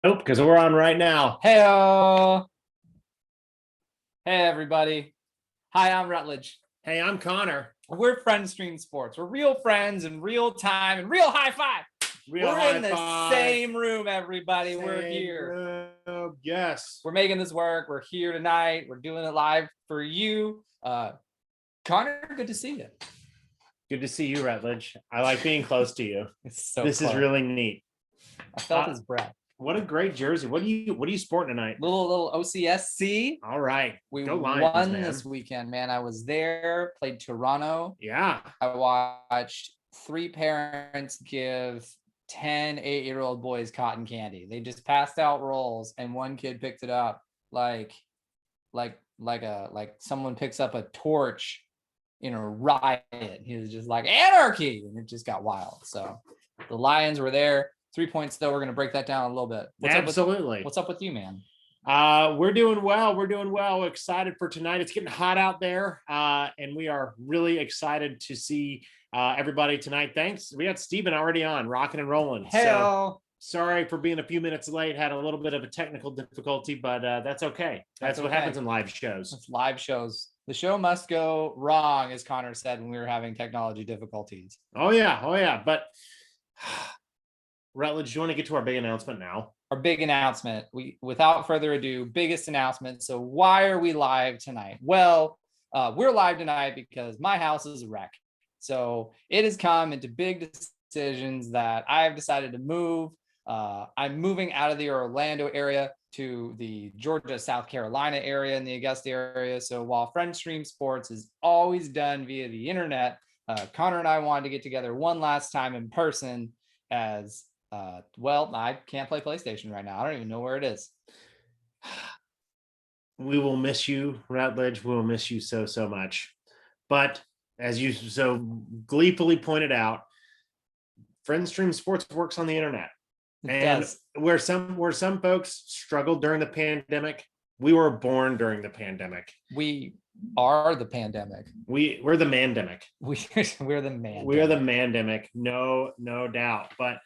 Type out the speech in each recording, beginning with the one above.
Nope, because we're on right now. Hey, hey, everybody. Hi, I'm Rutledge. Hey, I'm Connor. We're Friend Stream Sports. We're real friends in real time and real high five. We're in the same room, everybody. We're here. Yes. We're making this work. We're here tonight. We're doing it live for you. Connor, good to see you. Good to see you, Rutledge. I like being close to you. This is really neat. I felt his breath. What a great jersey. What are you sporting tonight? Little OCSC. All right. We Go Lions, won man. this weekend, man. I was there, played Toronto. Yeah. I watched 3 parents give 10 8-year-old boys cotton candy. They just passed out rolls and one kid picked it up like someone picks up a torch in a riot. He was just like, anarchy, and it just got wild. So the Lions were there. 3 points though. We're gonna break that down a little bit. Absolutely. What's up with you, man? We're doing well. We're excited for tonight. It's getting hot out there, and we are really excited to see everybody tonight. Thanks. We got Steven already on, rocking and rolling. Hello. So sorry for being a few minutes late. Had a little bit of a technical difficulty, but that's okay. That's what happens in live shows. It's live shows. The show must go wrong, as Connor said when we were having technology difficulties. Oh yeah. But Rutledge, do you want to get to our big announcement now? Our big announcement. Without further ado, biggest announcement. So why are we live tonight? Well, we're live tonight because my house is a wreck. So it has come into big decisions that I have decided to move. I'm moving out of the Orlando area to the Georgia, South Carolina area in the Augusta area. So while Friend Stream Sports is always done via the internet, Connor and I wanted to get together one last time in person as well, I can't play PlayStation right now. I don't even know where it is. We will miss you, Rutledge. We will miss you so much. But as you so gleefully pointed out, Friend Stream Sports works on the internet. And where some folks struggled during the pandemic, we were born during the pandemic. We are the pandemic. We're the mandemic. We're the man. We are the mandemic. No doubt. But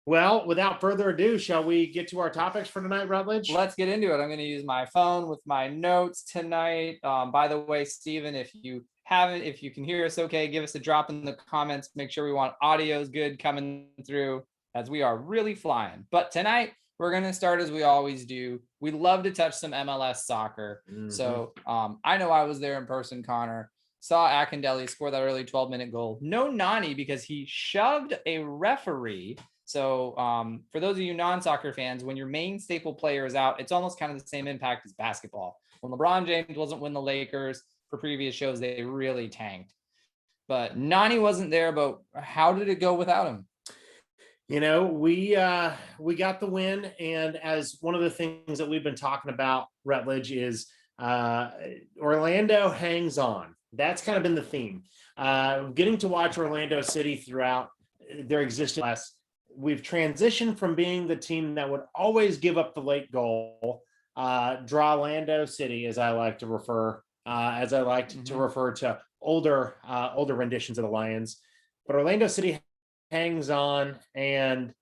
well, without further ado, shall we get to our topics for tonight, Rutledge? Let's get into it. I'm going to use my phone with my notes tonight. By the way, Steven, if you can hear us okay, give us a drop in the comments. Make sure we want audio is good coming through, as we are really flying. But tonight, we're going to start as we always do. We love to touch some MLS soccer. Mm-hmm. So I know I was there in person, Connor. Saw Akindelli score that early 12-minute goal. No Nani because he shoved a referee. So for those of you non-soccer fans, when your main staple player is out, it's almost kind of the same impact as basketball. When LeBron James wasn't with the Lakers for previous shows, they really tanked. But Nani wasn't there, but how did it go without him? You know, we got the win, and as one of the things that we've been talking about, Rutledge, is Orlando hangs on. That's kind of been the theme. Getting to watch Orlando City throughout their existence. We've transitioned from being the team that would always give up the late goal, draw Orlando City, as I like to refer, to refer to older renditions of the Lions. But Orlando City hangs on and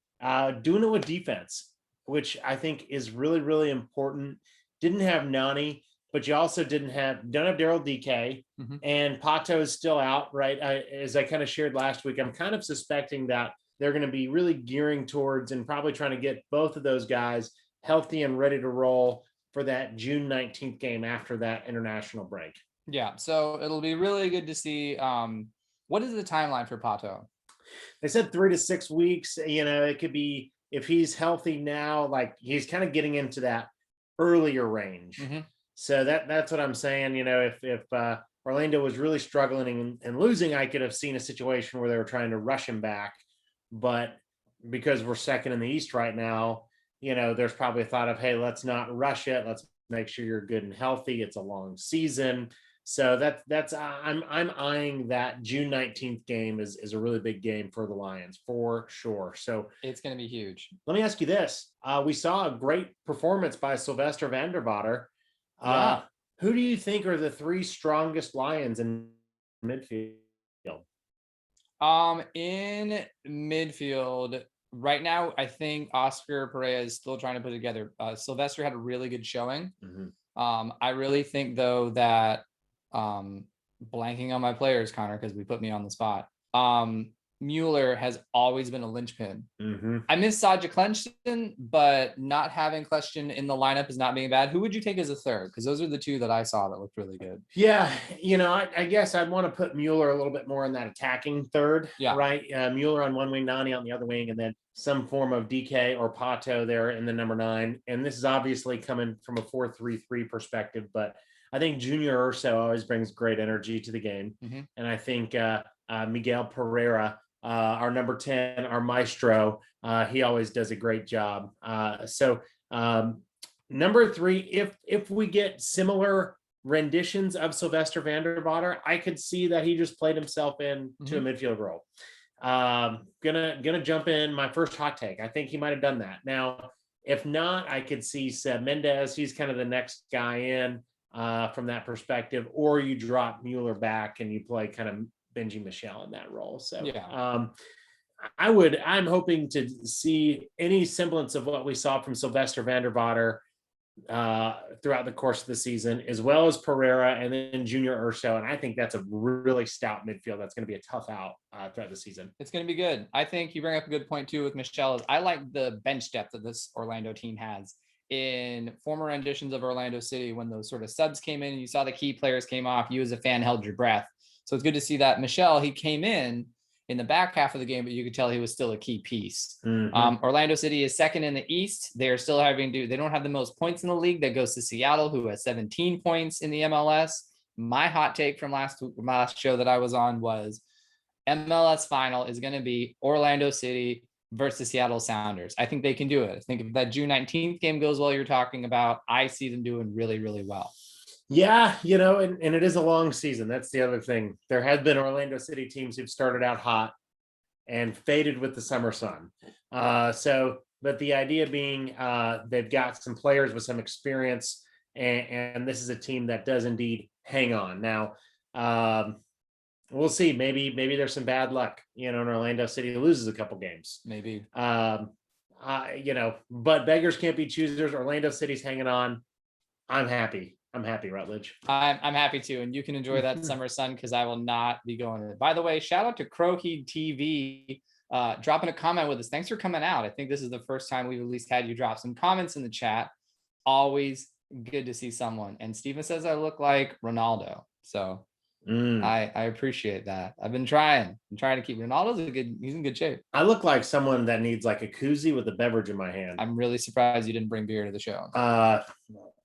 doing it with defense, which I think is really, really important. Didn't have Nani, but you also don't have Daryl DK, and Pato is still out, right? As I kind of shared last week, I'm kind of suspecting that they're going to be really gearing towards and probably trying to get both of those guys healthy and ready to roll for that June 19th game after that international break. Yeah, so it'll be really good to see. What is the timeline for Pato? They said 3 to 6 weeks. You know, it could be, if he's healthy now, like he's kind of getting into that earlier range. So that's what I'm saying. You know, if Orlando was really struggling and losing, I could have seen a situation where they were trying to rush him back. But because we're second in the East right now, you know, there's probably a thought of, hey, let's not rush it. Let's make sure you're good and healthy. It's a long season. So that's I'm eyeing that June 19th game is a really big game for the Lions for sure. So it's going to be huge. Let me ask you this. We saw a great performance by Sylvester Vandervater. Who do you think are the 3 strongest Lions in midfield? In midfield, Right now, I think Oscar Pereira is still trying to put it together. Sylvester had a really good showing. I really think though that blanking on my players, Connor, because we put me on the spot. Mueller has always been a linchpin. I miss Saja Clenston, but not having Clenston in the lineup is not being bad. Who would you take as a third? Because those are the two that I saw that looked really good. Yeah, I guess I'd want to put Mueller a little bit more in that attacking third, right? Mueller on one wing, Nani on the other wing, and then some form of DK or Pato there in the number 9. And this is obviously coming from a 4-3-3 perspective, but I think Junior Urso always brings great energy to the game. And I think Miguel Pereira, our number 10, our maestro, he always does a great job. Number 3, if we get similar renditions of Sylvester Vandervater, I could see that he just played himself into a midfield role. Gonna jump in my first hot take. I think he might have done that. Now, if not, I could see Seb Mendez. He's kind of the next guy in from that perspective, or you drop Mueller back and you play kind of Benji Michel in that role. So I'm hoping to see any semblance of what we saw from Sylvester Vandervater throughout the course of the season, as well as Pereira and then Junior Urso. And I think that's a really stout midfield. That's going to be a tough out throughout the season. It's going to be good. I think you bring up a good point too with Michelle. I like the bench depth that this Orlando team has. In former renditions of Orlando City, when those sort of subs came in and you saw the key players came off, you as a fan held your breath. So it's good to see that Michelle, he came in the back half of the game, but you could tell he was still a key piece. Orlando City is second in the East. They're still they don't have the most points in the league. That goes to Seattle, who has 17 points in the MLS. My hot take from last show that I was on was MLS final is going to be Orlando City versus Seattle Sounders. I think they can do it. I think if that June 19th game goes well, you're talking about, I see them doing really, really well. Yeah, and it is a long season. That's the other thing. There have been Orlando City teams who've started out hot and faded with the summer sun. But the idea being they've got some players with some experience, and this is a team that does indeed hang on. Now, we'll see. Maybe there's some bad luck, and Orlando City loses a couple games. Maybe. But beggars can't be choosers. Orlando City's hanging on. I'm happy, Rutledge. I'm happy too, and you can enjoy that summer sun because I will not be going to it. By the way, shout out to Crowheed TV dropping a comment with us. Thanks for coming out. I think this is the first time we've at least had you drop some comments in the chat. Always good to see someone. And Steven says I look like Ronaldo. So I appreciate that. I've been trying to keep Ronaldo's he's in good shape. I look like someone that needs like a koozie with a beverage in my hand. I'm really surprised you didn't bring beer to the show.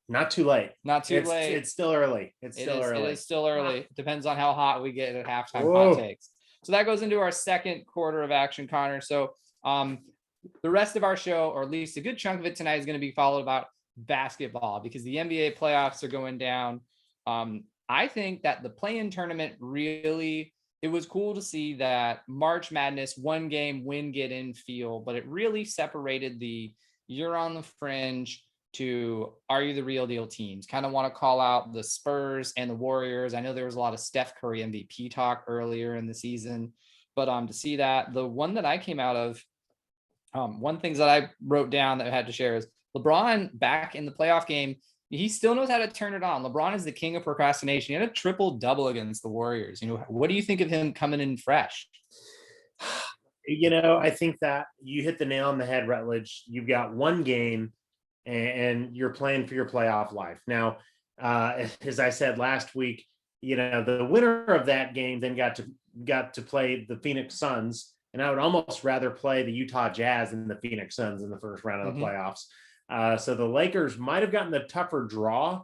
Not too late. Late. It's still early. It is still early. It depends on how hot we get at halftime hot takes. So that goes into our second quarter of action, Connor. So the rest of our show, or at least a good chunk of it tonight, is going to be followed about basketball because the NBA playoffs are going down. I think that the play-in tournament it was cool to see that March Madness, one game, win, get in feel, but it really separated the you're on the fringe to are you the real deal teams. Kind of want to call out the Spurs and the Warriors. I know there was a lot of Steph Curry MVP talk earlier in the season, but to see that, the one that I came out of, one things that I wrote down that I had to share is LeBron back in the playoff game. He still knows how to turn it on. LeBron is the king of procrastination. He had a triple double against the Warriors. What do you think of him coming in fresh? I think that you hit the nail on the head, Rutledge. You've got one game and you're playing for your playoff life. Now, as I said last week, the winner of that game then got to play the Phoenix Suns. And I would almost rather play the Utah Jazz than the Phoenix Suns in the first round of the playoffs. So the Lakers might have gotten the tougher draw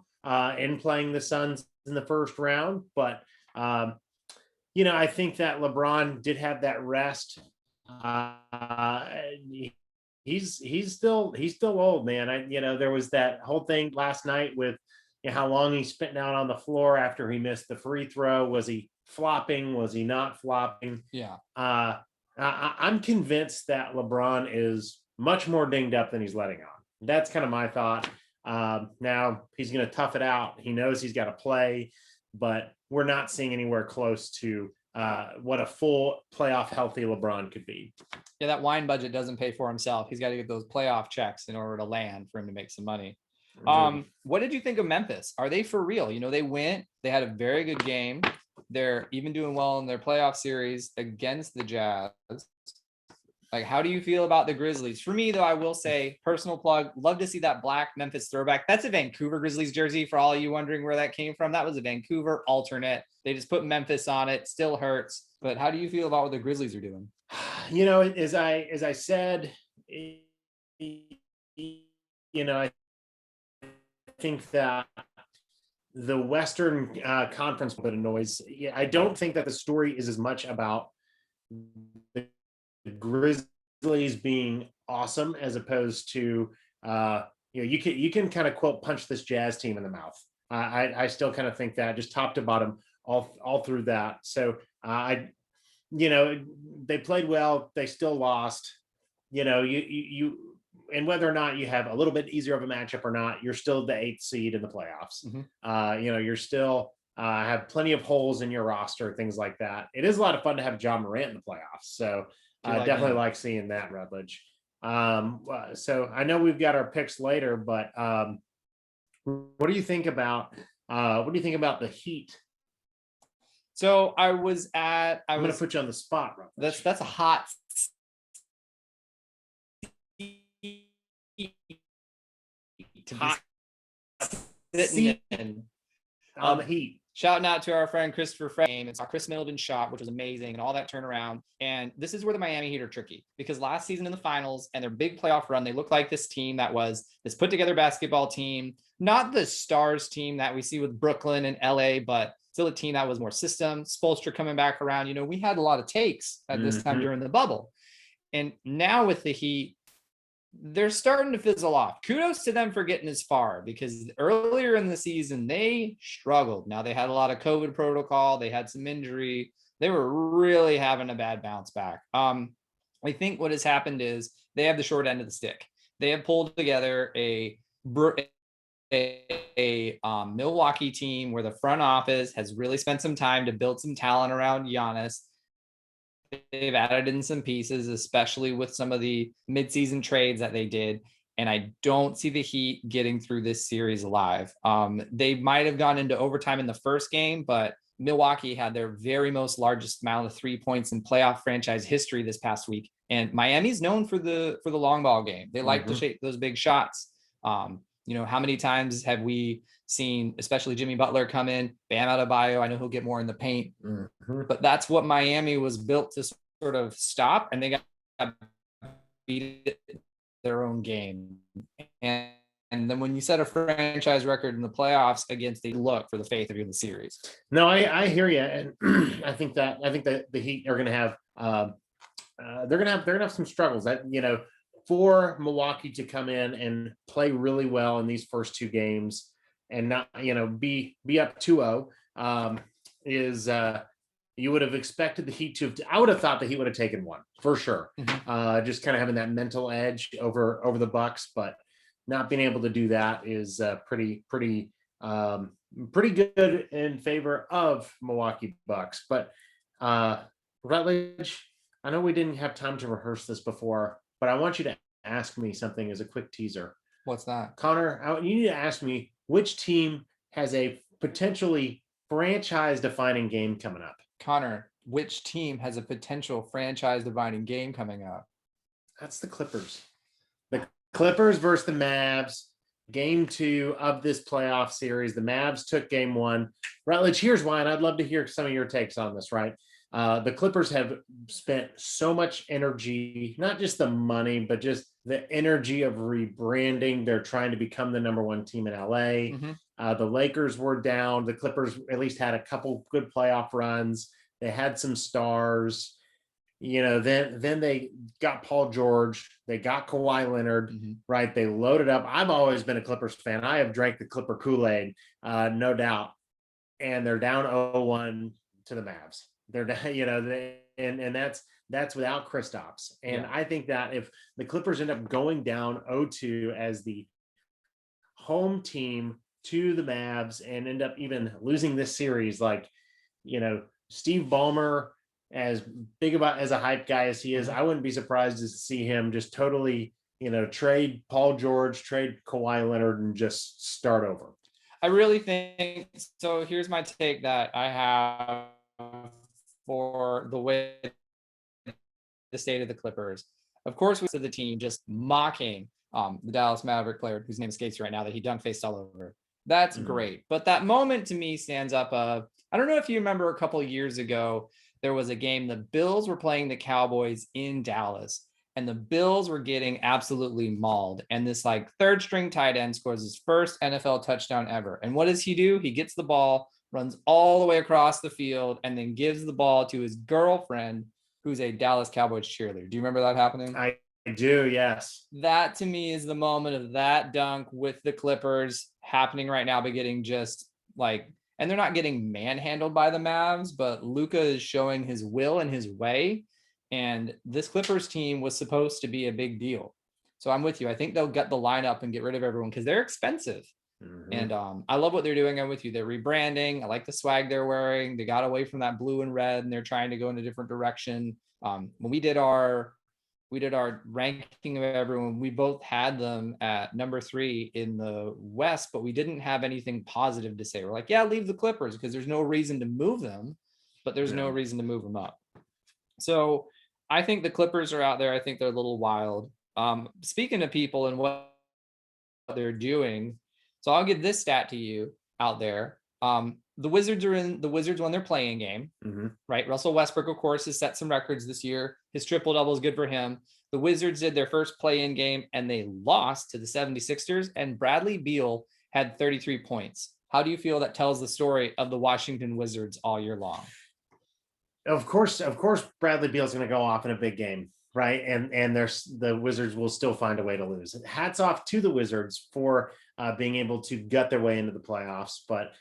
in playing the Suns in the first round. But, I think that LeBron did have that rest. He's still old, man. There was that whole thing last night with how long he spent down on the floor after he missed the free throw. Was he flopping? Was he not flopping? Yeah. I'm convinced that LeBron is much more dinged up than he's letting on. That's kind of my thought. Now he's going to tough it out. He knows he's got to play, but we're not seeing anywhere close to what a full playoff healthy LeBron could be. Yeah, that wine budget doesn't pay for himself. He's got to get those playoff checks in order to land for him to make some money. What did you think of Memphis? Are they for real? They they had a very good game. They're even doing well in their playoff series against the Jazz. Like, how do you feel about the Grizzlies? For me, though, I will say, personal plug, love to see that black Memphis throwback. That's a Vancouver Grizzlies jersey for all you wondering where that came from. That was a Vancouver alternate. They just put Memphis on it. Still hurts. But how do you feel about what the Grizzlies are doing? As I said, I think that the Western Conference bit of noise. I don't think that the story is as much about the Grizzlies being awesome as opposed to you can kind of quote punch this Jazz team in the mouth. I still kind of think that just top to bottom all through that. So they played well, they still lost. And whether or not you have a little bit easier of a matchup or not, you're still the 8th seed in the playoffs. You're still have plenty of holes in your roster, things like that. It is a lot of fun to have John Morant in the playoffs. So I definitely like seeing that, Rutledge. So I know we've got our picks later, but what do you think about the Heat? So I'm going to put you on the spot, Rutledge. That's a hot seat on the Heat. Shouting out to our friend Christopher Frame. It's our Chris Middleton shot, which was amazing, and all that turnaround. And this is where the Miami Heat are tricky, because last season in the finals and their big playoff run, they looked like this team that was this put together basketball team, not the stars team that we see with Brooklyn and LA, but still a team that was more system. Spoelstra coming back around. We had a lot of takes at this time during the bubble. And now with the Heat, they're starting to fizzle off. Kudos to them for getting as far, because earlier in the season, they struggled. Now they had a lot of COVID protocol. They had some injury. They were really having a bad bounce back. I think what has happened is they have the short end of the stick. They have pulled together a Milwaukee team where the front office has really spent some time to build some talent around Giannis. They've added in some pieces, especially with some of the midseason trades that they did. And I don't see the Heat getting through this series alive. They might have gone into overtime in the first game, but Milwaukee had their very most largest amount of 3 points in playoff franchise history this past week. And Miami's known for the long ball game. They like to shape those big shots. How many times have we seen, especially Jimmy Butler, come in, Bam Adebayo? I know he'll get more in the paint, but that's what Miami was built to sort of stop, and they got beat their own game. And then when you set a franchise record in the playoffs against the look for the faith of you in the series. No, I hear you, and I think that the Heat are going to have they're going to have some struggles. That for Milwaukee to come in and play really well in these first two games and not, be up 2-0 is you would have expected the Heat to. I would have thought the Heat would have taken one for sure. Just kind of having that mental edge over the Bucks, but not being able to do that is pretty good in favor of Milwaukee Bucks. But Rutledge, I know we didn't have time to rehearse this before, but I want you to ask me something as a quick teaser. What's that? Connor, you need to ask me which team has a potentially franchise-defining game coming up. Connor, which team has a potential franchise-defining game coming up? That's the Clippers. The Clippers versus the Mavs. Game 2 of this playoff series. The Mavs took game 1. Rutledge, here's why, and I'd love to hear some of your takes on this, right? The Clippers have spent so much energy, not just the money, but just the energy of rebranding. They're trying to become the number 1 team in LA. The Lakers were down. The Clippers at least had a couple good playoff runs. They had some stars. Then they got Paul George. They got Kawhi Leonard, right? They loaded up. I've always been a Clippers fan. I have drank the Clipper Kool-Aid, no doubt. And they're down 0-1 to the Mavs. They're and that's without Kristaps. And I think that if the Clippers end up going down 0-2 as the home team to the Mavs and end up even losing this series, Steve Ballmer, as big about as a hype guy as he is, I wouldn't be surprised to see him just totally, trade Paul George, trade Kawhi Leonard, and just start over. I really think so. Here's my take that I have for the way the state of the Clippers. Of course, we said the team just mocking the Dallas Maverick player whose name escapes right now that he dunk faced all over. That's great. But that moment to me stands up. I don't know if you remember a couple of years ago, there was a game. The Bills were playing the Cowboys in Dallas, and the Bills were getting absolutely mauled. And this like third string tight end scores his first NFL touchdown ever. And what does he do? He gets the ball, runs all the way across the field, and then gives the ball to his girlfriend, who's a Dallas Cowboys cheerleader. Do you remember that happening? I do, yes. That to me is the moment of that dunk with the Clippers happening right now, but getting just like, and they're not getting manhandled by the Mavs, but Luka is showing his will and his way. And this Clippers team was supposed to be a big deal. So I'm with you. I think they'll get the lineup and get rid of everyone because they're expensive. And I love what they're doing. I'm with you. They're rebranding. I like the swag they're wearing. They got away from that blue and red, and they're trying to go in a different direction. When we did our ranking of everyone, we both had them at number 3 in the West, but we didn't have anything positive to say. We're like, yeah, leave the Clippers because there's no reason to move them, but there's no reason to move them up. So I think the Clippers are out there. I think they're a little wild. Speaking of people and what they're doing, so I'll give this stat to you out there. The Wizards won their playing game, right? Russell Westbrook, of course, has set some records this year. His triple double is good for him. The Wizards did their first play-in game and they lost to the 76ers, and Bradley Beal had 33 points. How do you feel that tells the story of the Washington Wizards all year long? Of course, Bradley Beal's going to go off in a big game, right? And the Wizards will still find a way to lose. Hats off to the Wizards for being able to gut their way into the playoffs. But,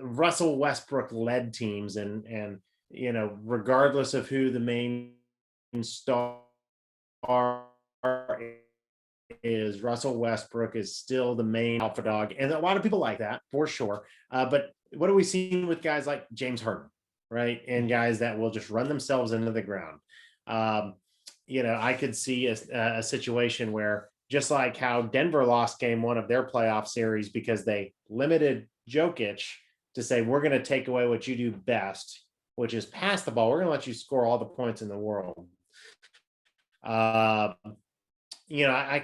Russell Westbrook led teams and regardless of who the main star is, Russell Westbrook is still the main alpha dog. And a lot of people like that for sure. But what are we seeing with guys like James Harden, right? And guys that will just run themselves into the ground. I could see a situation where, just like how Denver lost game 1 of their playoff series because they limited Jokic to say, we're going to take away what you do best, which is pass the ball. We're going to let you score all the points in the world. I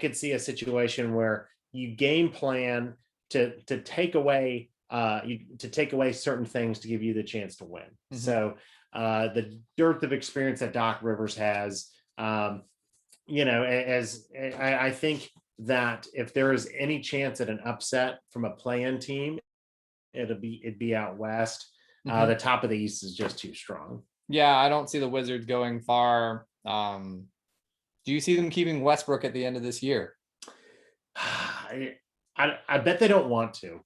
could see a situation where you game plan to take away certain things to give you the chance to win. So the dearth of experience that Doc Rivers has, as I think that if there is any chance at an upset from a play-in team, it'd be out west. The top of the East is just too strong. Yeah, I don't see the Wizards going far. Do you see them keeping Westbrook at the end of this year? I bet they don't want to.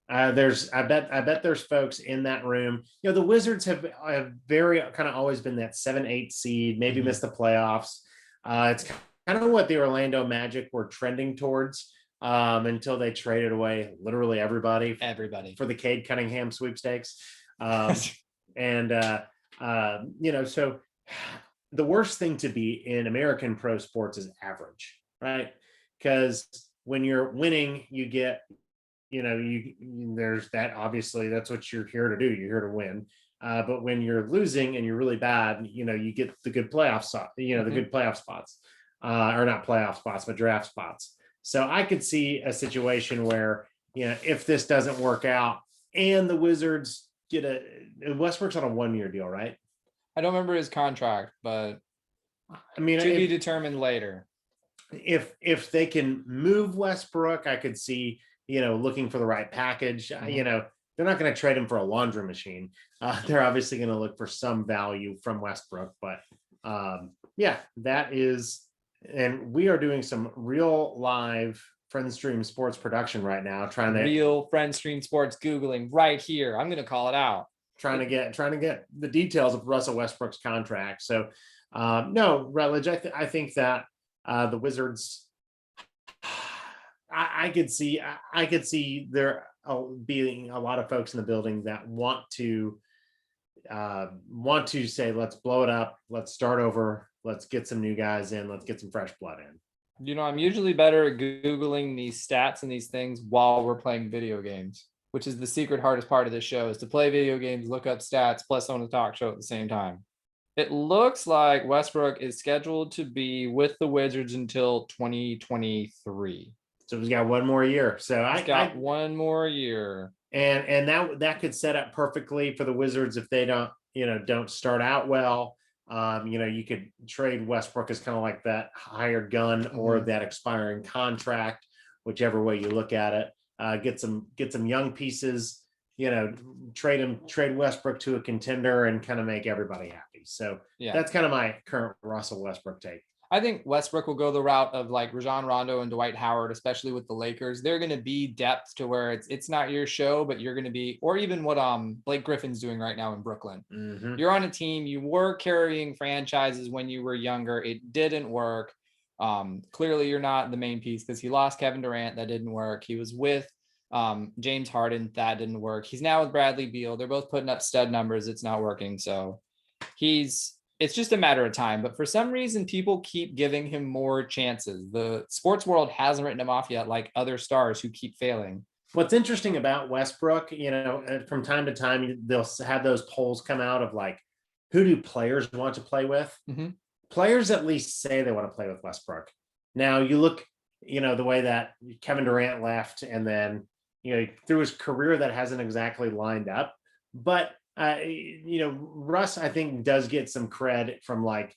I bet there's folks in that room. The Wizards have very kind of always been that 7-8 seed, maybe missed the playoffs. It's kind of what the Orlando Magic were trending towards until they traded away literally everybody for the Cade Cunningham sweepstakes. So the worst thing to be in American pro sports is average, right? Because when you're winning, you get, there's that, obviously that's what you're here to do. You're here to win. But when you're losing and you're really bad, you get the good playoff the good playoff spots, or not playoff spots, but draft spots. So I could see a situation where, if this doesn't work out and the Wizards Westbrook's on a 1-year deal, right? I don't remember his contract, but to be determined later. If they can move Westbrook, I could see, looking for the right package. They're not going to trade him for a laundry machine. They're obviously going to look for some value from Westbrook, but that is, and we are doing some real live FriendStream sports production right now, real FriendStream sports Googling right here. I'm going to call it out. Trying to get the details of Russell Westbrook's contract. So no, Rutledge, I think that the Wizards, I could see there being a lot of folks in the building that want to want to say, let's blow it up. Let's start over. Let's get some new guys in. Let's get some fresh blood in. I'm usually better at Googling these stats and these things while we're playing video games, which is the secret hardest part of this show, is to play video games, look up stats, plus on a talk show at the same time. It looks like Westbrook is scheduled to be with the Wizards until 2023. So he's got one more year. So He's got one more year. And that could set up perfectly for the Wizards if they don't start out well. You could trade Westbrook as kind of like that hired gun or that expiring contract, whichever way you look at it. Get some young pieces, trade Westbrook to a contender and kind of make everybody happy. So that's kind of my current Russell Westbrook take. I think Westbrook will go the route of like Rajon Rondo and Dwight Howard, especially with the Lakers. They're going to be depth to where it's not your show, but you're going to be, or even what Blake Griffin's doing right now in Brooklyn. Mm-hmm. You're on a team. You were carrying franchises when you were younger. It didn't work. Clearly, you're not the main piece because he lost Kevin Durant. That didn't work. He was with James Harden. That didn't work. He's now with Bradley Beal. They're both putting up stud numbers. It's not working. So it's just a matter of time. But for some reason, people keep giving him more chances. The sports world hasn't written him off yet, like other stars who keep failing. What's interesting about Westbrook, from time to time, they'll have those polls come out of like, who do players want to play with? Mm-hmm. Players at least say they want to play with Westbrook. Now you look, the way that Kevin Durant left, and then, through his career that hasn't exactly lined up. But Russ, I think, does get some cred from like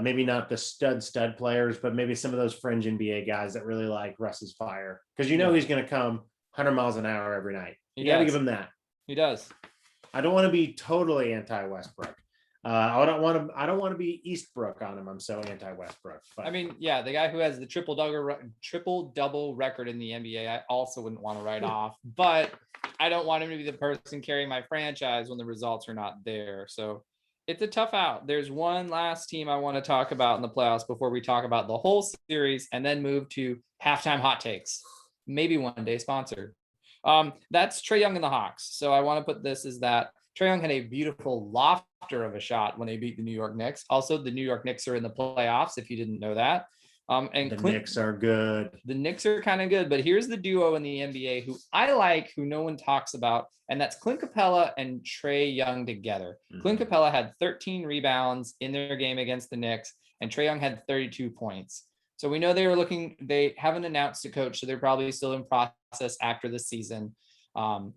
maybe not the stud players, but maybe some of those fringe NBA guys that really like Russ's fire, because he's going to come 100 miles an hour every night. You got to give him that. He does. I don't want to be totally anti-Westbrook. I don't want to be Eastbrook on him. I'm so anti-Westbrook. But. I mean, yeah, the guy who has the triple double record in the NBA, I also wouldn't want to write off. But I don't want him to be the person carrying my franchise when the results are not there. So it's a tough out. There's one last team I want to talk about in the playoffs before we talk about the whole series and then move to halftime hot takes. Maybe one day sponsored. That's Trey Young and the Hawks. So I want to put this as that Trey Young had a beautiful lofter of a shot when they beat the New York Knicks. Also, the New York Knicks are in the playoffs, if you didn't know that. And the Knicks are good. The Knicks are kind of good, but here's the duo in the NBA who I like, who no one talks about, and that's Clint Capella and Trey Young together. Mm-hmm. Clint Capella had 13 rebounds in their game against the Knicks, and Trey Young had 32 points. So we know they haven't announced a coach, so they're probably still in process after the season. I'm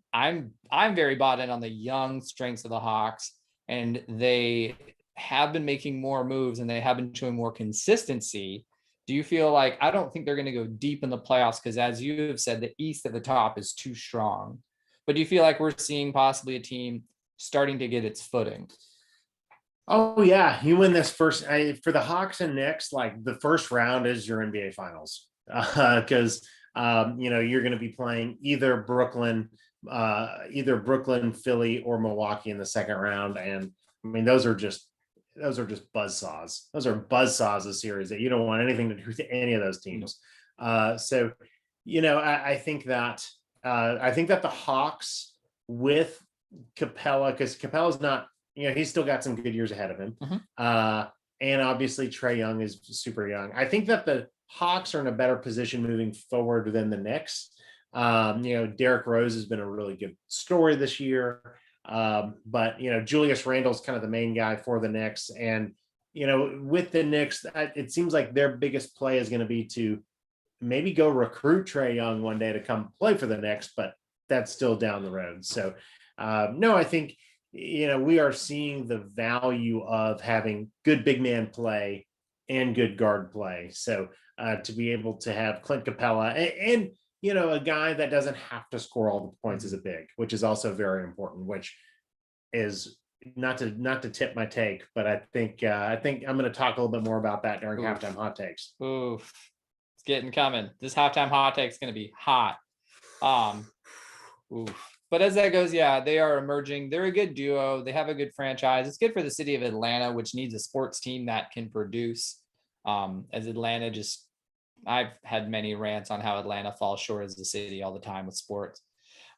very bought in on the young strengths of the Hawks, and they have been making more moves and they have been showing more consistency. Do you feel like, I don't think they're going to go deep in the playoffs because, as you have said, the East at the top is too strong. But do you feel like we're seeing possibly a team starting to get its footing? Oh, yeah. You win this first for the Hawks and Knicks, like the first round is your NBA Finals because, you're going to be playing either Brooklyn, Philly, or Milwaukee in the second round. And I mean, those are just buzzsaws. Those are buzzsaws of series that you don't want anything to do with any of those teams. I think that the Hawks with Capella, because Capella's not, he's still got some good years ahead of him. Mm-hmm. And obviously Trey Young is super young. I think that the Hawks are in a better position moving forward than the Knicks. Derrick Rose has been a really good story this year. But Julius Randle's kind of the main guy for the Knicks, and with the Knicks, it seems like their biggest play is going to be to maybe go recruit Trey Young one day to come play for the Knicks, but that's still down the road. So no, I think we are seeing the value of having good big man play and good guard play. So to be able to have Clint Capella and a guy that doesn't have to score all the points as a big, which is also very important, which is not to tip my take, but I think I'm going to talk a little bit more about that during halftime hot takes. Oof. It's getting coming. This halftime hot take is going to be hot. But as that goes, yeah, they are emerging. They're a good duo. They have a good franchise. It's good for the city of Atlanta, which needs a sports team that can produce. As Atlanta I've had many rants on how Atlanta falls short as a city all the time with sports.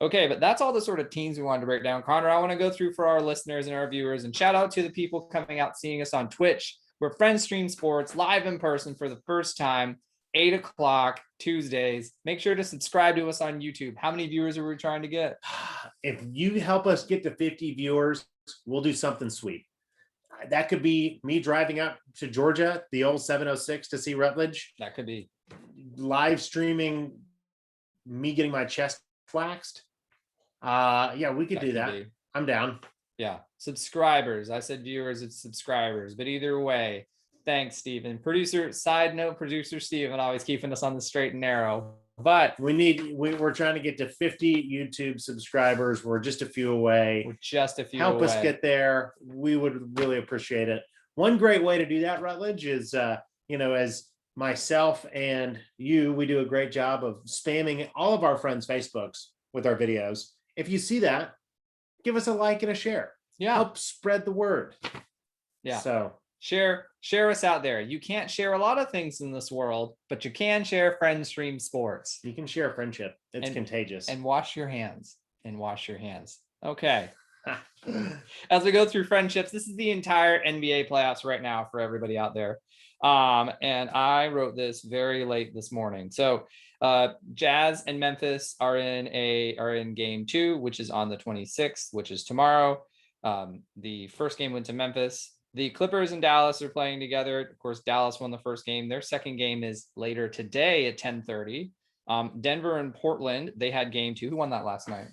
Okay, but that's all the sort of teams we wanted to break down. Connor, I want to go through for our listeners and our viewers, and shout out to the people coming out seeing us on Twitch. We're Friends Stream Sports live in person for the first time, 8 o'clock Tuesdays. Make sure to subscribe to us on YouTube. How many viewers are we trying to get? If you help us get to 50 viewers, we'll do something sweet. That could be me driving up to Georgia, the old 706, to see Rutledge. That could be live streaming me getting my chest waxed. Yeah, we could do that. I'm down. Yeah, subscribers. I said viewers, it's subscribers, but either way, thanks, Steven. Side note, producer Steven always keeping us on the straight and narrow. But we're trying to get to 50 YouTube subscribers. We're just a few away. We're just a few Help away. us get there. We would really appreciate it. One great way to do that, Rutledge, is as myself and you, we do a great job of spamming all of our friends' Facebooks with our videos. If you see that, give us a like and a share. Yeah. Help spread the word. Yeah. So share us out there. You can't share a lot of things in this world, but you can share Friends Stream Sports. You can share friendship. It's contagious. And wash your hands. Okay. As we go through friendships, this is the entire NBA playoffs right now for everybody out there. And I wrote this very late this morning. So Jazz and Memphis are in game 2, which is on the 26th, which is tomorrow. The first game went to Memphis. The Clippers and Dallas are playing together. Of course, Dallas won the first game. Their second game is later today at 10:30. Denver and Portland, they had game 2. Who won that last night?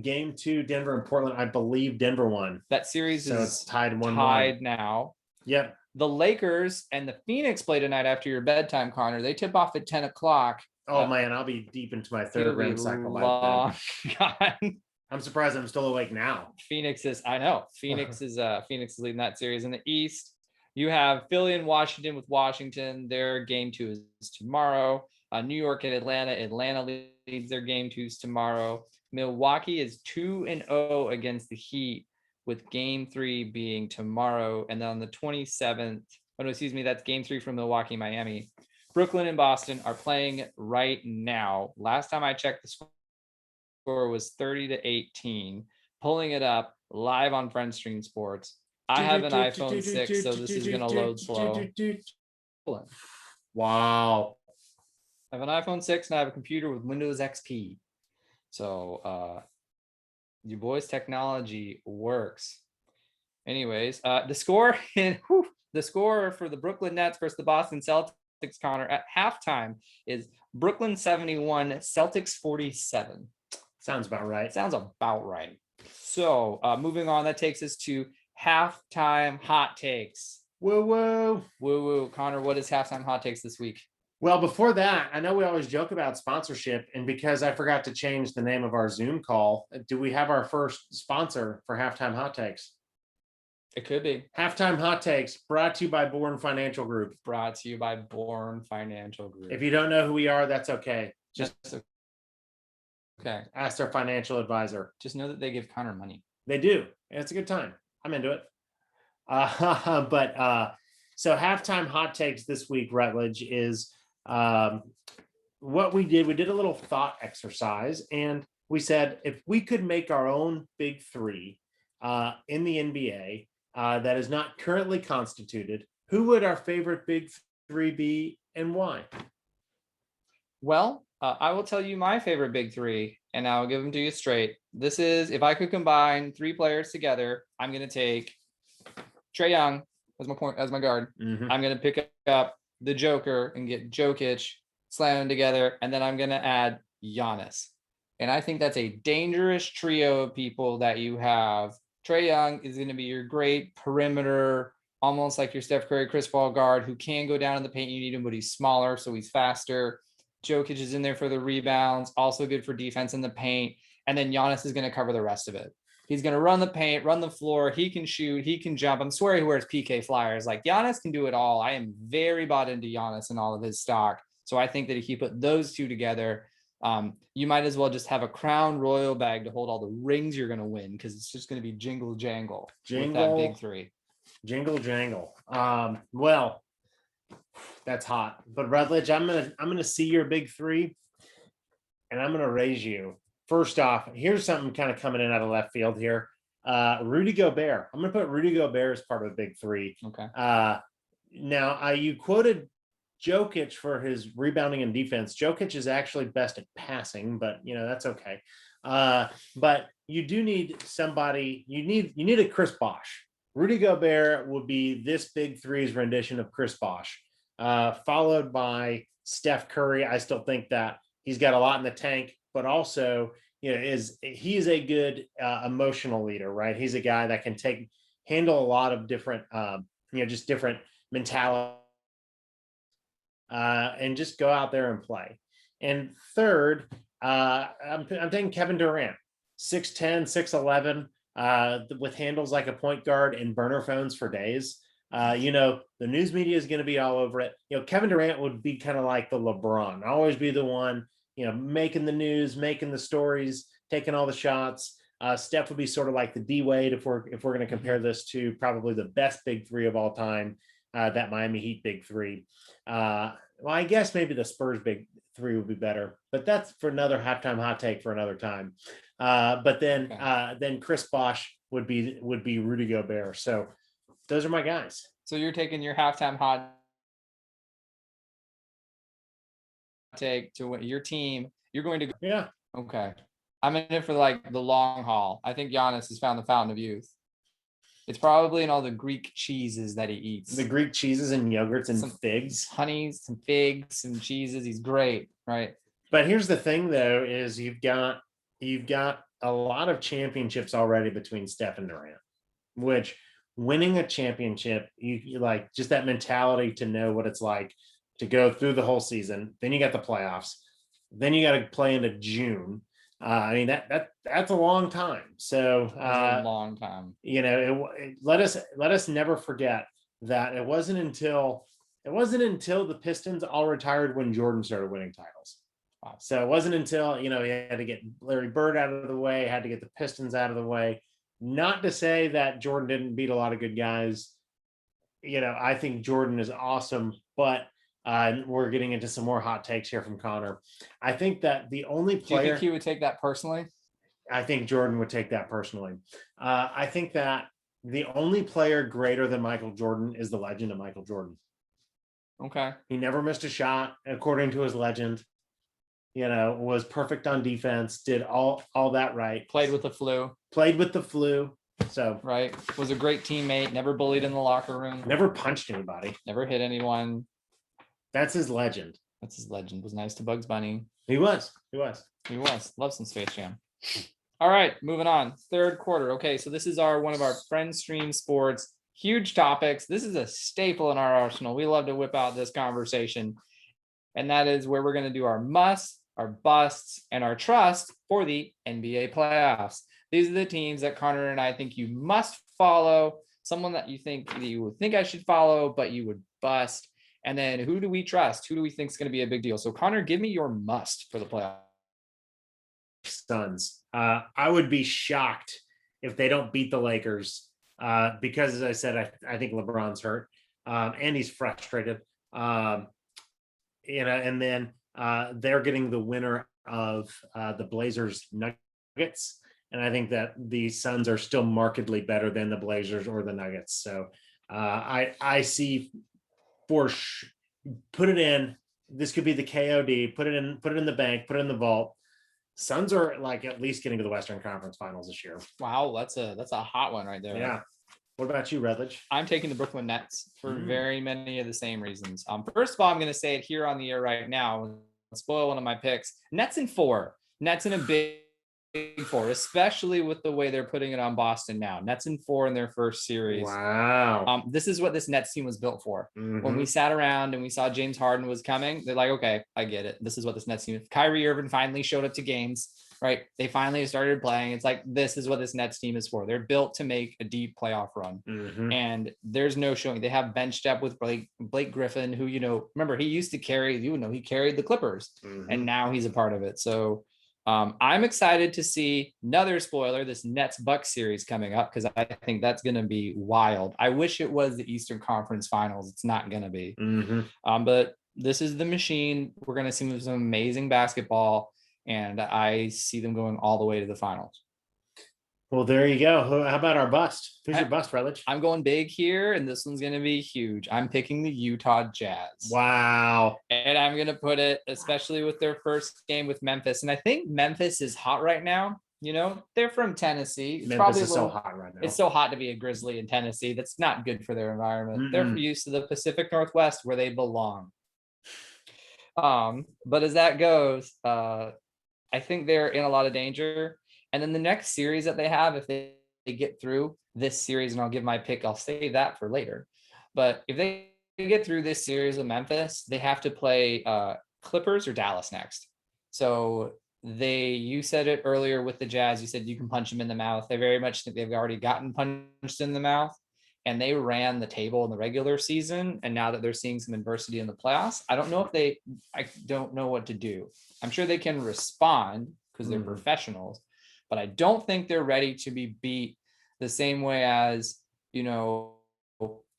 Game 2, Denver and Portland. I believe Denver won. That series is tied 1-1. Tied now. Yep. The Lakers and the Phoenix play tonight after your bedtime, Connor. They tip off at 10 o'clock. Oh, man, I'll be deep into my third REM cycle by then. I'm surprised I'm still awake now. Phoenix is leading that series. In the East, you have Philly and Washington with Washington. Their game 2 is tomorrow. New York and Atlanta. Atlanta leads their game 2s tomorrow. Milwaukee is 2-0 against the Heat, with game 3 being tomorrow. And then on the 27th, that's game 3 from Milwaukee, Miami. Brooklyn and Boston are playing right now. Last time I checked, the score was 30-18. Pulling it up live on Friends Stream Sports. I have an iPhone 6, so this is going to load slow. Wow. I have an iPhone 6 and I have a computer with Windows XP. So your boy's technology works. Anyways, the score for the Brooklyn Nets versus the Boston Celtics, Connor, at halftime is Brooklyn 71, Celtics 47. Sounds about right. So moving on, that takes us to halftime hot takes. Woo woo. Connor, what is halftime hot takes this week? Well, before that, I know we always joke about sponsorship, and because I forgot to change the name of our Zoom call, do we have our first sponsor for halftime hot takes? It could be. Halftime hot takes brought to you by Bourne Financial Group. If you don't know who we are, that's okay. Just okay. Ask their financial advisor. Just know that they give Connor money. They do. It's a good time. I'm into it. So halftime hot takes this week, Rutledge, is what we did. We did a little thought exercise, and we said if we could make our own big 3 in the NBA that is not currently constituted, who would our favorite big 3 be and why? Well, I will tell you my favorite big 3, and I'll give them to you straight. This is, if I could combine 3 players together, I'm going to take Trey Young as my guard. Mm-hmm. I'm going to pick up the Joker and get Jokic, slam them together, and then I'm going to add Giannis. And I think that's a dangerous trio of people that you have. Trey Young is going to be your great perimeter, almost like your Steph Curry, Chris Paul guard, who can go down in the paint. You need him, but he's smaller, so he's faster. Jokic is in there for the rebounds, also good for defense in the paint. And then Giannis is going to cover the rest of it. He's going to run the paint, run the floor. He can shoot. He can jump. I'm swearing he wears PK flyers. Like, Giannis can do it all. I am very bought into Giannis and all of his stock. So I think that if you put those two together, you might as well just have a Crown Royal bag to hold all the rings you're going to win, because it's just going to be jingle jangle with that big 3. Jingle jangle. Well, that's hot. But Rutledge, I'm gonna see your big 3, and I'm gonna raise you first off, here's something kind of coming in out of left field here. Rudy Gobert. I'm going to put Rudy Gobert as part of a big three. Okay. Now, you quoted Jokic for his rebounding and defense. Jokic is actually best at passing, but that's okay. But you do need somebody. You need a Chris Bosh. Rudy Gobert will be this big three's rendition of Chris Bosh, followed by Steph Curry. I still think that he's got a lot in the tank, but also he is a good emotional leader, right? He's a guy that can handle a lot of different just different mentality, and just go out there and play. And third, I'm taking Kevin Durant, 6'10", 6'11", with handles like a point guard and burner phones for days. The news media is going to be all over it. Kevin Durant would be kind of like the LeBron, always be the one, making the news, making the stories, taking all the shots. Steph would be sort of like the D-Wade if we're going to compare this to probably the best big three of all time, that Miami Heat big three. Well, I guess maybe the Spurs big three would be better, but that's for another halftime hot take for another time. But then Chris Bosh would be Rudy Gobert. So those are my guys. So you're taking your halftime hot take to your team. You're going to go. Yeah. Okay. I'm in it for like the long haul. I think Giannis has found the fountain of youth. It's probably in all the Greek cheeses that he eats. The Greek cheeses and yogurts and some figs. Honeys, some figs, some cheeses. He's great, right? But here's the thing, though, is you've got a lot of championships already between Steph and Durant, which winning a championship, you like just that mentality to know what it's like to go through the whole season. Then you got the playoffs. Then you got to play into June. I mean, that's a long time. So a long time. Let us never forget that it wasn't until the Pistons all retired when Jordan started winning titles. Wow. So it wasn't until he had to get Larry Bird out of the way, had to get the Pistons out of the way. Not to say that Jordan didn't beat a lot of good guys. I think Jordan is awesome, but we're getting into some more hot takes here from Connor. I think that the only player. Do you think he would take that personally? I think Jordan would take that personally. I think that the only player greater than Michael Jordan is the legend of Michael Jordan. Okay. He never missed a shot, according to his legend. Was perfect on defense, did all that right. Played with the flu. So right. Was a great teammate, never bullied in the locker room. Never punched anybody. Never hit anyone. That's his legend. Was nice to Bugs Bunny. He was. Love some Space Jam. All right, moving on. Third quarter. Okay, so this is one of our Friend Stream Sports huge topics. This is a staple in our arsenal. We love to whip out this conversation. And that is where we're going to do our musts, our busts, and our trust for the NBA playoffs. These are the teams that Connor and I think you must follow. Someone that you would think I should follow, but you would bust. And then who do we trust? Who do we think is going to be a big deal? So Connor, give me your must for the playoffs. Suns. I would be shocked if they don't beat the Lakers because, as I said, I think LeBron's hurt and he's frustrated. And then they're getting the winner of the Blazers Nuggets. And I think that the Suns are still markedly better than the Blazers or the Nuggets. So I see put it in. This could be the KOD. Put it in the bank. Put it in the vault. Suns are like at least getting to the Western Conference Finals this year. Wow, that's a hot one right there. Yeah. What about you, Redledge? I'm taking the Brooklyn Nets for very many of the same reasons. First of all, I'm going to say it here on the air right now. I'll spoil one of my picks. Nets in 4. Nets in a big 4, especially with the way they're putting it on Boston now. Nets in 4 in their first series. Wow. This is what this Nets team was built for. When we sat around and we saw James Harden was coming, they're like, okay, I get it. This is what this Nets team. Kyrie Irving finally showed up to games, right? They finally started playing. It's like, this is what this Nets team is for. They're built to make a deep playoff run. And there's no showing. They have bench depth with Blake Griffin, who, remember, he used to carry, he carried the Clippers and now he's a part of it. So I'm excited to see another spoiler, this Nets Bucks series coming up, because I think that's going to be wild. I wish it was the Eastern Conference Finals. It's not going to be. But this is the machine. We're going to see some amazing basketball. and I see them going all the way to the finals. Well, there you go. How about our bust? Who's your bust, Rutledge? I'm going big here, and this one's going to be huge. I'm picking the Utah Jazz. Wow. And I'm going to put it, especially with their first game with Memphis. And I think Memphis is hot right now. You know, they're from Tennessee. It's Memphis probably is so hot right now. It's so hot to be a Grizzly in Tennessee. That's not good for their environment. Mm-mm. They're used to the Pacific Northwest where they belong. But as that goes, I think they're in a lot of danger. And then the next series that they have, if they get through this series, and I'll give my pick, I'll save that for later. But if they get through this series with Memphis, they have to play Clippers or Dallas next. So you said it earlier with the Jazz, you said you can punch them in the mouth. They very much think they've already gotten punched in the mouth, and they ran the table in the regular season. And now that they're seeing some adversity in the playoffs, I don't know what to do. I'm sure they can respond because they're professionals, but I don't think they're ready to be beat the same way as, you know,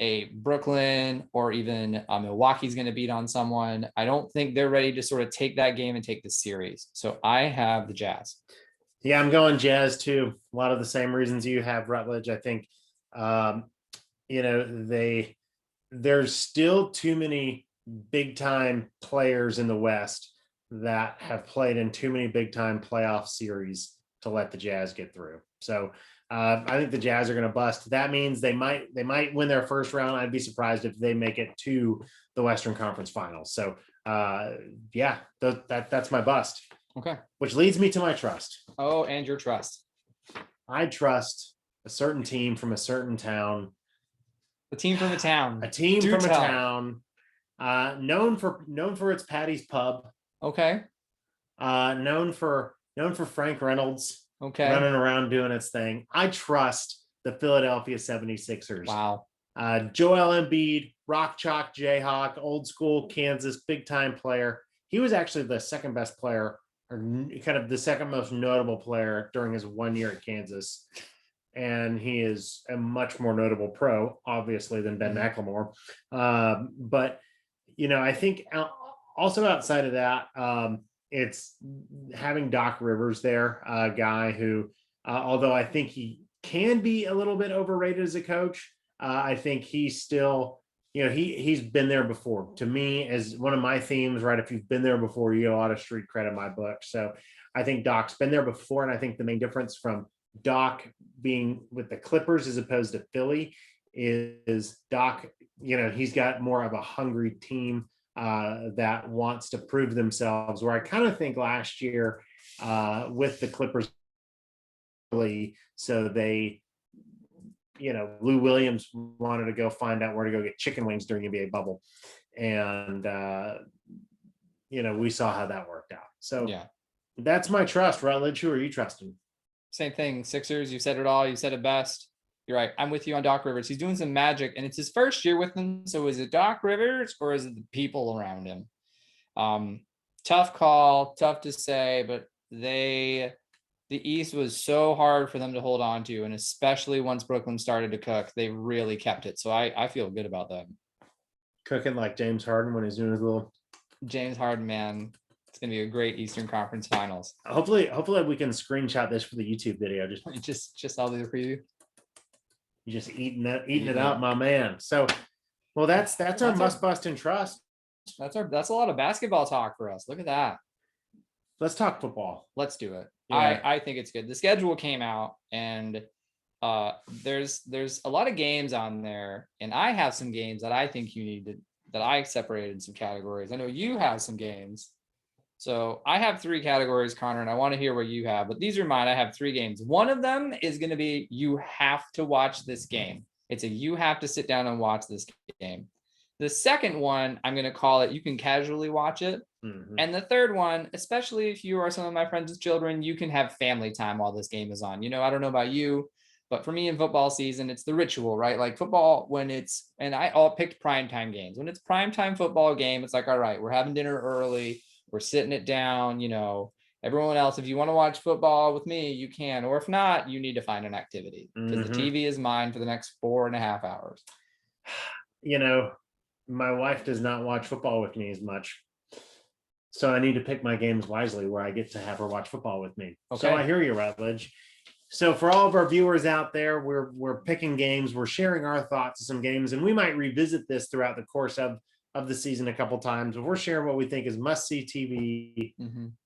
a Brooklyn or even Milwaukee's going to beat on someone. I don't think they're ready to sort of take that game and take the series. So I have the Jazz. Yeah, I'm going Jazz too. A lot of the same reasons you have, Rutledge. I think, you know, there's still too many big time players in the West that have played in too many big time playoff series to let the Jazz get through. So I think the Jazz are going to bust. That means they might win their first round. I'd be surprised if they make it to the Western Conference Finals. So yeah, that's my bust. Okay. Which leads me to my trust. Oh, and your trust. I trust a certain team from a certain town. A team from a town. A team from a town. Known for its Patty's Pub. Okay. Known for Frank Reynolds. Okay. Running around doing its thing. I trust the Philadelphia 76ers. Wow. Joel Embiid, Rock Chalk Jayhawk, old school Kansas, big time player. He was actually the second best player, or kind of the second most notable player during his 1 year at Kansas. And he is a much more notable pro, obviously, than Ben McLemore. But, you know, I think also outside of that, it's having Doc Rivers there, a guy who, although I think he can be a little bit overrated as a coach, I think he's still, you know, he's been there before. To me, as one of my themes, right? If you've been there before, you get a lot of street credit in my book. So I think Doc's been there before, and I think the main difference from Doc being with the Clippers as opposed to Philly is Doc, you know, he's got more of a hungry team that wants to prove themselves, where I kind of think last year with the Clippers, so they, you know, Lou Williams wanted to go find out where to go get chicken wings during the NBA bubble. And, you know, we saw how that worked out. So yeah, that's my trust. Rutledge, who are you trusting? Same thing. Sixers, you said it all. You said it best. You're right. I'm with you on Doc Rivers. He's doing some magic, and it's his first year with them. So is it Doc Rivers or is it the people around him? Tough call, tough to say, but the East was so hard for them to hold on to, and especially once Brooklyn started to cook, they really kept it. So I feel good about that. Cooking like James Harden when he's doing his little James Harden, man. It's gonna be a great Eastern Conference Finals. Hopefully we can screenshot this for the YouTube video. Just all the preview. You just eating it up, my man. So, well, that's our must bust and trust. That's a lot of basketball talk for us. Look at that. Let's talk football. Let's do it. Yeah. I think it's good. The schedule came out, and there's a lot of games on there, and I have some games that I think you need to, that I separated in some categories. I know you have some games. So I have 3 categories, Connor, and I want to hear what you have, but these are mine. I have 3 games. One of them is going to be, you have to watch this game. You have to sit down and watch this game. The second one, I'm going to call it, you can casually watch it. Mm-hmm. And the third one, especially if you are some of my friends' children, you can have family time while this game is on. You know, I don't know about you, but for me in football season, it's the ritual, right? Like football, and I all picked primetime games. When it's primetime football game, it's like, all right, we're having dinner early. We're sitting it down, you know, everyone else, if you want to watch football with me, you can, or if not, you need to find an activity, because the TV is mine for the next 4.5 hours. You know, my wife does not watch football with me as much. So I need to pick my games wisely where I get to have her watch football with me. Okay. So I hear you, Rutledge. So for all of our viewers out there, we're picking games, we're sharing our thoughts of some games, and we might revisit this throughout the course of the season a couple times. But we're sharing what we think is must-see TV,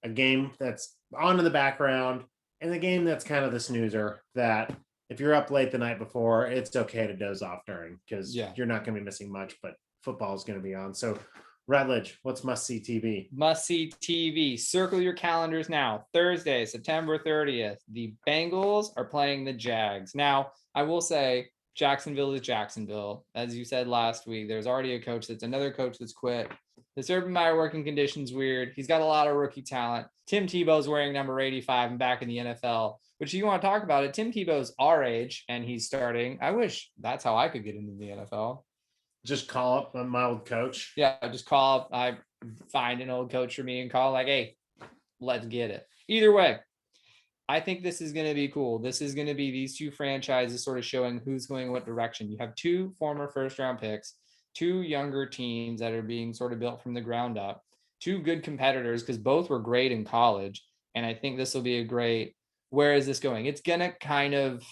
a game that's on in the background, and a game that's kind of the snoozer that if you're up late the night before, it's okay to doze off during because you're not going to be missing much, but football is going to be on. So Rutledge, what's must-see TV? Must-see TV. Circle your calendars now. Thursday, September 30th. The Bengals are playing the Jags. Now, I will say Jacksonville is Jacksonville. As you said last week, there's already a coach another coach that's quit. The Urban Meyer working conditions weird. He's got a lot of rookie talent. Tim Tebow's wearing number 85 and back in the NFL, which you want to talk about it. Tim Tebow's our age and he's starting. I wish that's how I could get into the NFL. Just call up my old coach. Yeah, just call up. I find an old coach for me and call like, hey, let's get it. Either way, I think this is going to be cool. This is going to be these two franchises sort of showing who's going what direction. You have two former first-round picks, two younger teams that are being sort of built from the ground up, two good competitors because both were great in college. And I think this will be a great, where is this going? It's going to kind of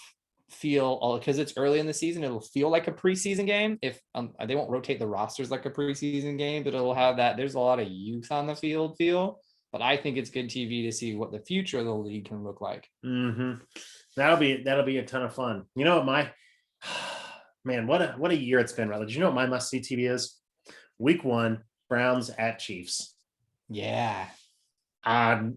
feel, because it's early in the season, it'll feel like a preseason game. If they won't rotate the rosters like a preseason game, but it'll have that there's a lot of youth on the field feel. But I think it's good TV to see what the future of the league can look like. That'll be a ton of fun. You know what my man, what a year it's been, Rutledge. You know what my must see TV is? Week 1, Browns at Chiefs. Yeah. The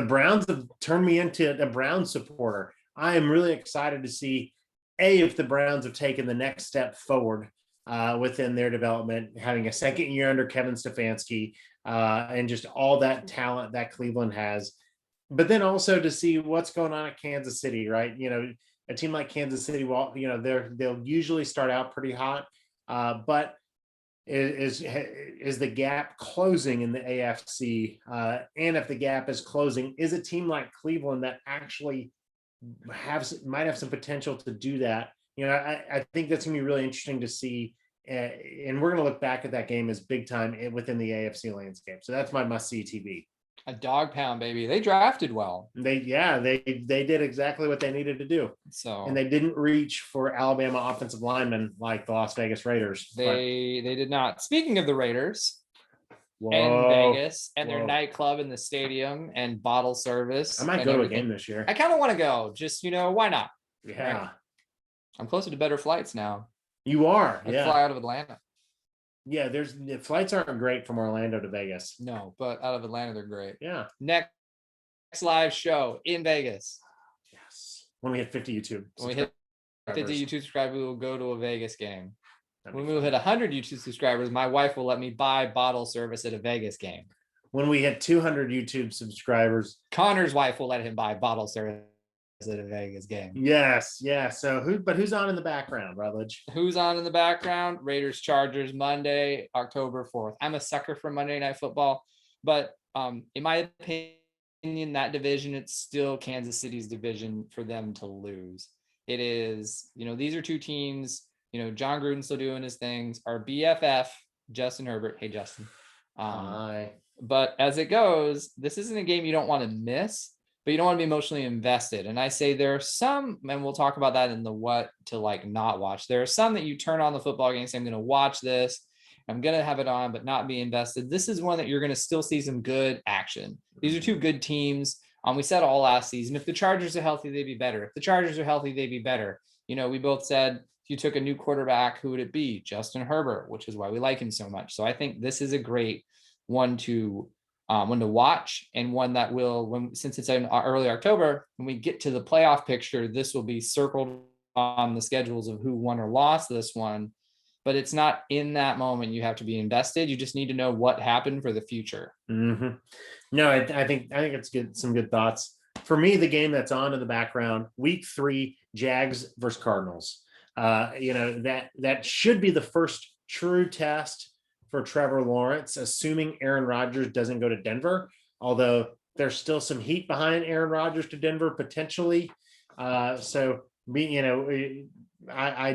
Browns have turned me into a Browns supporter. I am really excited to see if the Browns have taken the next step forward within their development, having a second year under Kevin Stefanski, and just all that talent that Cleveland has. But then also to see what's going on at Kansas City, right? You know, a team like Kansas City, well, you know, they'll usually start out pretty hot, but is the gap closing in the AFC? And if the gap is closing, is a team like Cleveland that actually might have some potential to do that? You know, I think that's gonna be really interesting to see, and we're gonna look back at that game as big time within the AFC landscape. So that's my must see TV. A dog pound, baby. They drafted well. They did exactly what they needed to do. So, and they didn't reach for Alabama offensive linemen like the Las Vegas Raiders. They did not. Speaking of the Raiders and Vegas and their nightclub in the stadium and bottle service, I might go to a game this year. I kind of want to go. Just, why not? Yeah. Right? I'm closer to better flights now. You are. I fly out of Atlanta. Yeah, the flights aren't great from Orlando to Vegas. No, but out of Atlanta, they're great. Yeah. Next live show in Vegas. Yes. When we hit 50 YouTube. When we hit 50 YouTube subscribers, we will go to a Vegas game. When we will hit 100 YouTube subscribers, my wife will let me buy bottle service at a Vegas game. When we hit 200 YouTube subscribers, Connor's wife will let him buy bottle service at a Vegas game. Yes, yeah. So who's on in the background, Rutledge? Who's on in the background? Raiders Chargers Monday, October 4th. I'm a sucker for Monday Night Football, but in my opinion, that division, it's still Kansas City's division for them to lose. It is, these are two teams, John Gruden's still doing his things. Our BFF, Justin Herbert. Hey, Justin. Hi. But as it goes, this isn't a game you don't want to miss, but you don't want to be emotionally invested. And I say there are some, and we'll talk about that in the what to not watch. There are some that you turn on the football game and say, I'm going to watch this. I'm going to have it on, but not be invested. This is one that you're going to still see some good action. These are two good teams. We said all last season, if the Chargers are healthy, they'd be better. If the Chargers are healthy, they'd be better. We both said, if you took a new quarterback, who would it be? Justin Herbert, which is why we like him so much. So I think this is a great one to watch, and one that will, since it's in early October, when we get to the playoff picture, this will be circled on the schedules of who won or lost this one. But it's not in that moment you have to be invested. You just need to know what happened for the future. Mm-hmm. No, I think it's good. Some good thoughts. For me, the game that's on in the background, week 3, Jags versus Cardinals. That should be the first true test for Trevor Lawrence, assuming Aaron Rodgers doesn't go to Denver, although there's still some heat behind Aaron Rodgers to Denver potentially. I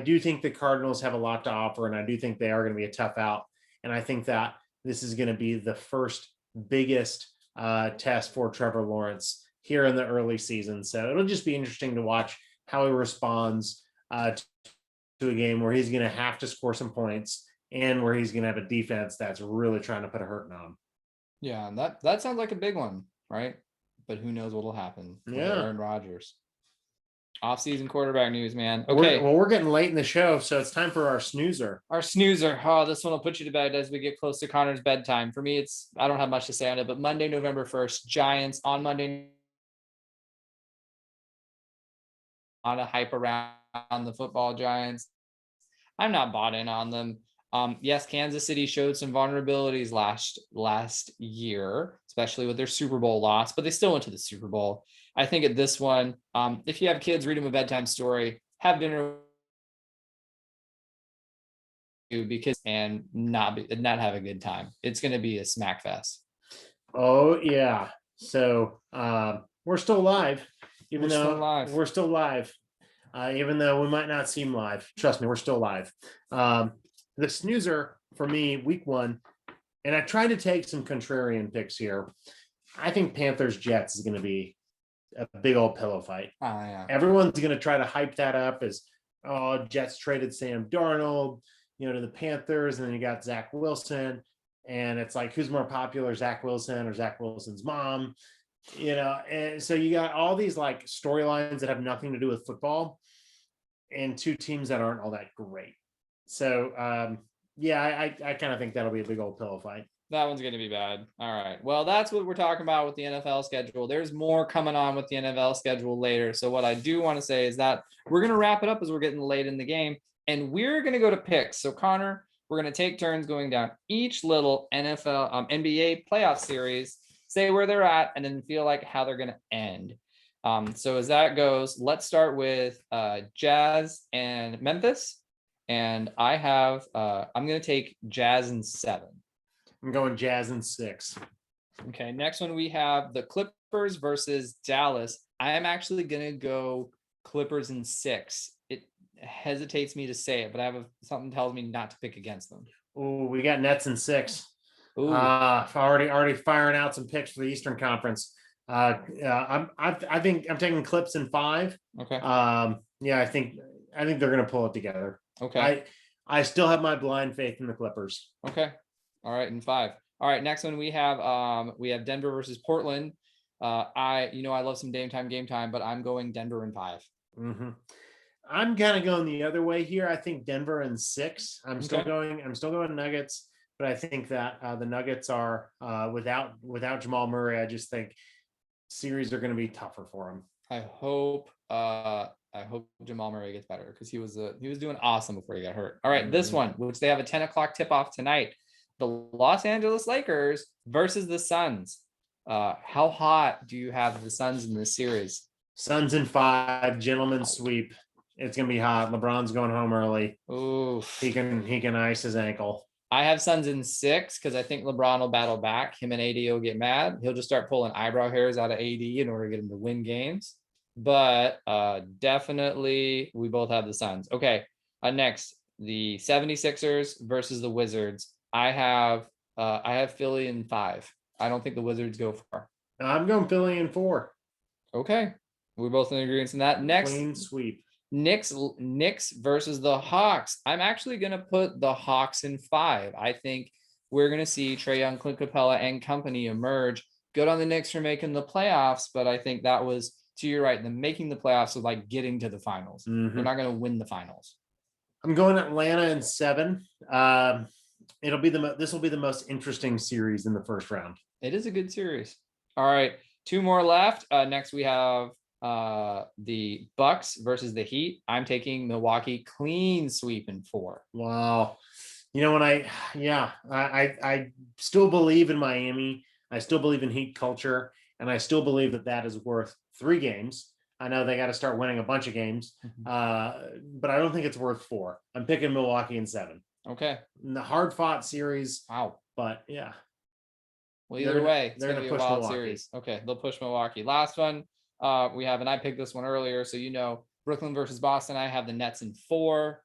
do think the Cardinals have a lot to offer, and I do think they are going to be a tough out. And I think that this is going to be the first biggest test for Trevor Lawrence here in the early season. So it'll just be interesting to watch how he responds to a game where he's going to have to score some points and where he's going to have a defense that's really trying to put a hurting on him. Yeah, and that sounds like a big one, right? But who knows what'll happen with Aaron Rodgers. Off-season quarterback news, man. Okay. We're getting late in the show, so it's time for our snoozer. Our snoozer. Oh, this one will put you to bed as we get close to Connor's bedtime. For me, I don't have much to say on it, but Monday, November 1st, Giants on Monday. A lot of hype around the football Giants. I'm not bought in on them. Yes, Kansas City showed some vulnerabilities last year, especially with their Super Bowl loss, but they still went to the Super Bowl. I think at this one, if you have kids, read them a bedtime story, have dinner and not have a good time. It's going to be a smack fest. Oh yeah. So we're still live, even though we might not seem live. Trust me, we're still live. The snoozer for me, week 1, and I tried to take some contrarian picks here. I think Panthers Jets is going to be a big old pillow fight. Oh, yeah. Everyone's going to try to hype that up as, oh, Jets traded Sam Darnold, to the Panthers, and then you got Zach Wilson, and it's like, who's more popular, Zach Wilson or Zach Wilson's mom? And so you got all these like storylines that have nothing to do with football, and two teams that aren't all that great. So I kind of think that'll be a big old pillow fight. That one's going to be bad. All right. Well, that's what we're talking about with the NFL schedule. There's more coming on with the NFL schedule later. So what I do want to say is that we're going to wrap it up as we're getting late in the game, and we're going to go to picks. So Connor, we're going to take turns going down each little NBA playoff series, say where they're at, and then feel like how they're going to end. So as that goes, let's start with Jazz and Memphis. And I have, I'm going to take Jazz in 7. I'm going Jazz in 6. Okay. Next one, we have the Clippers versus Dallas. I am actually going to go Clippers in 6. It hesitates me to say it, but something tells me not to pick against them. Oh, we got Nets in 6. Already firing out some picks for the Eastern Conference. I think I'm taking Clips in 5. Okay. I think they're going to pull it together. Okay. I still have my blind faith in the Clippers. Okay. All right. In 5. All right. Next one we have Denver versus Portland. I love some game time, but I'm going Denver in 5. Mm-hmm. I'm kind of going the other way here. I think Denver in 6. I'm still going Nuggets, but I think that the Nuggets are without Jamal Murray. I just think series are going to be tougher for him. I hope Jamal Murray gets better, because he was doing awesome before he got hurt. All right, this one, which they have a 10 o'clock tip off tonight, the Los Angeles Lakers versus the Suns. How hot do you have the Suns in this series? Suns in 5, gentlemen's sweep. It's gonna be hot. LeBron's going home early. Ooh, he can ice his ankle. I have Suns in 6 because I think LeBron will battle back. Him and AD will get mad. He'll just start pulling eyebrow hairs out of AD in order to get him to win games. But definitely we both have the Suns. Okay, next, the 76ers versus the Wizards. I have Philly in 5. I don't think the Wizards go far. I'm going Philly in 4. Okay, we're both in agreement on that. Next, clean sweep. Knicks versus the Hawks. I'm actually going to put the Hawks in 5. I think we're going to see Trey Young, Clint Capella, and company emerge. Good on the Knicks for making the playoffs, but I think that was, to your right, the making the playoffs was like getting to the finals. Mm-hmm. They're not going to win the finals. I'm going Atlanta in 7. This will be the most interesting series in the first round. It is a good series. All right, 2 more left. Next we have the Bucks versus the Heat. I'm taking Milwaukee clean sweep in 4. Wow. I still believe in Miami. I still believe in Heat culture, and I still believe that is worth 3 games. I know they got to start winning a bunch of games, but I don't think it's worth 4. I'm picking Milwaukee in 7. Okay. In the hard fought series. Wow. But yeah. Well, either way, it's going to be a wild series. Okay, they'll push Milwaukee. Last one we have, and I picked this one earlier, so Brooklyn versus Boston. I have the Nets in 4.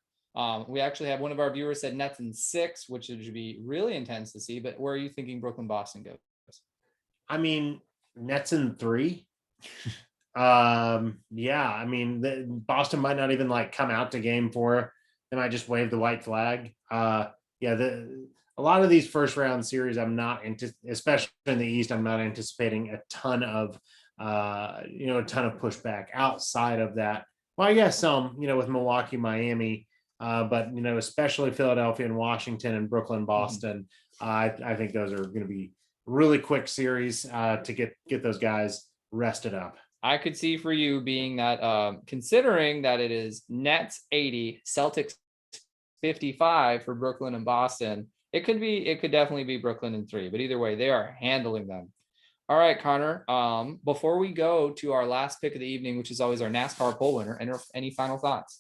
We actually have one of our viewers said Nets in 6, which should be really intense to see. But where are you thinking Brooklyn Boston goes? I mean, Nets in 3. Yeah, I mean, Boston might not even like come out to game 4. They might just wave the white flag. Yeah, a lot of these first round series, I'm not especially in the East, I'm not anticipating a ton of a ton of pushback outside of that. Well, I guess some, with Milwaukee, Miami, but especially Philadelphia and Washington and Brooklyn, Boston. I think those are going to be really quick series to get those guys rested up. I could see for you being that, considering that it is Nets 80, Celtics 55 for Brooklyn and Boston. It could definitely be Brooklyn in 3, but either way, they are handling them. All right, Connor. Before we go to our last pick of the evening, which is always our NASCAR poll winner, any final thoughts?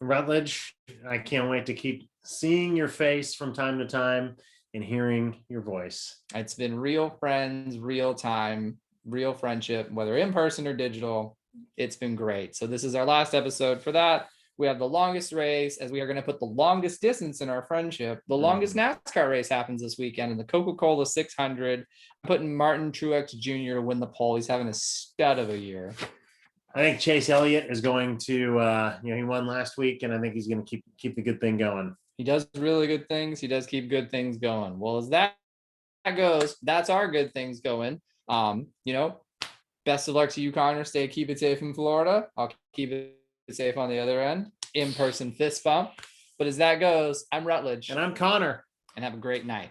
Rutledge, I can't wait to keep seeing your face from time to time and hearing your voice. It's been real friends, real time, real friendship, whether in person or digital. It's been great. So this is our last episode for that. We have the longest race, as we are going to put the longest distance in our friendship. The longest NASCAR race happens this weekend in the Coca-Cola 600. I'm putting Martin Truex Jr. to win the pole. He's having a stud of a year. I think Chase Elliott is going to, he won last week, and I think he's going to keep the good thing going. He does really good things. He does keep good things going. Well, as that goes, that's our good things going. Best of luck to you, Connor. Keep it safe in Florida. I'll keep it safe on the other end. In-person fist bump. But as that goes, I'm Rutledge. And I'm Connor. And have a great night.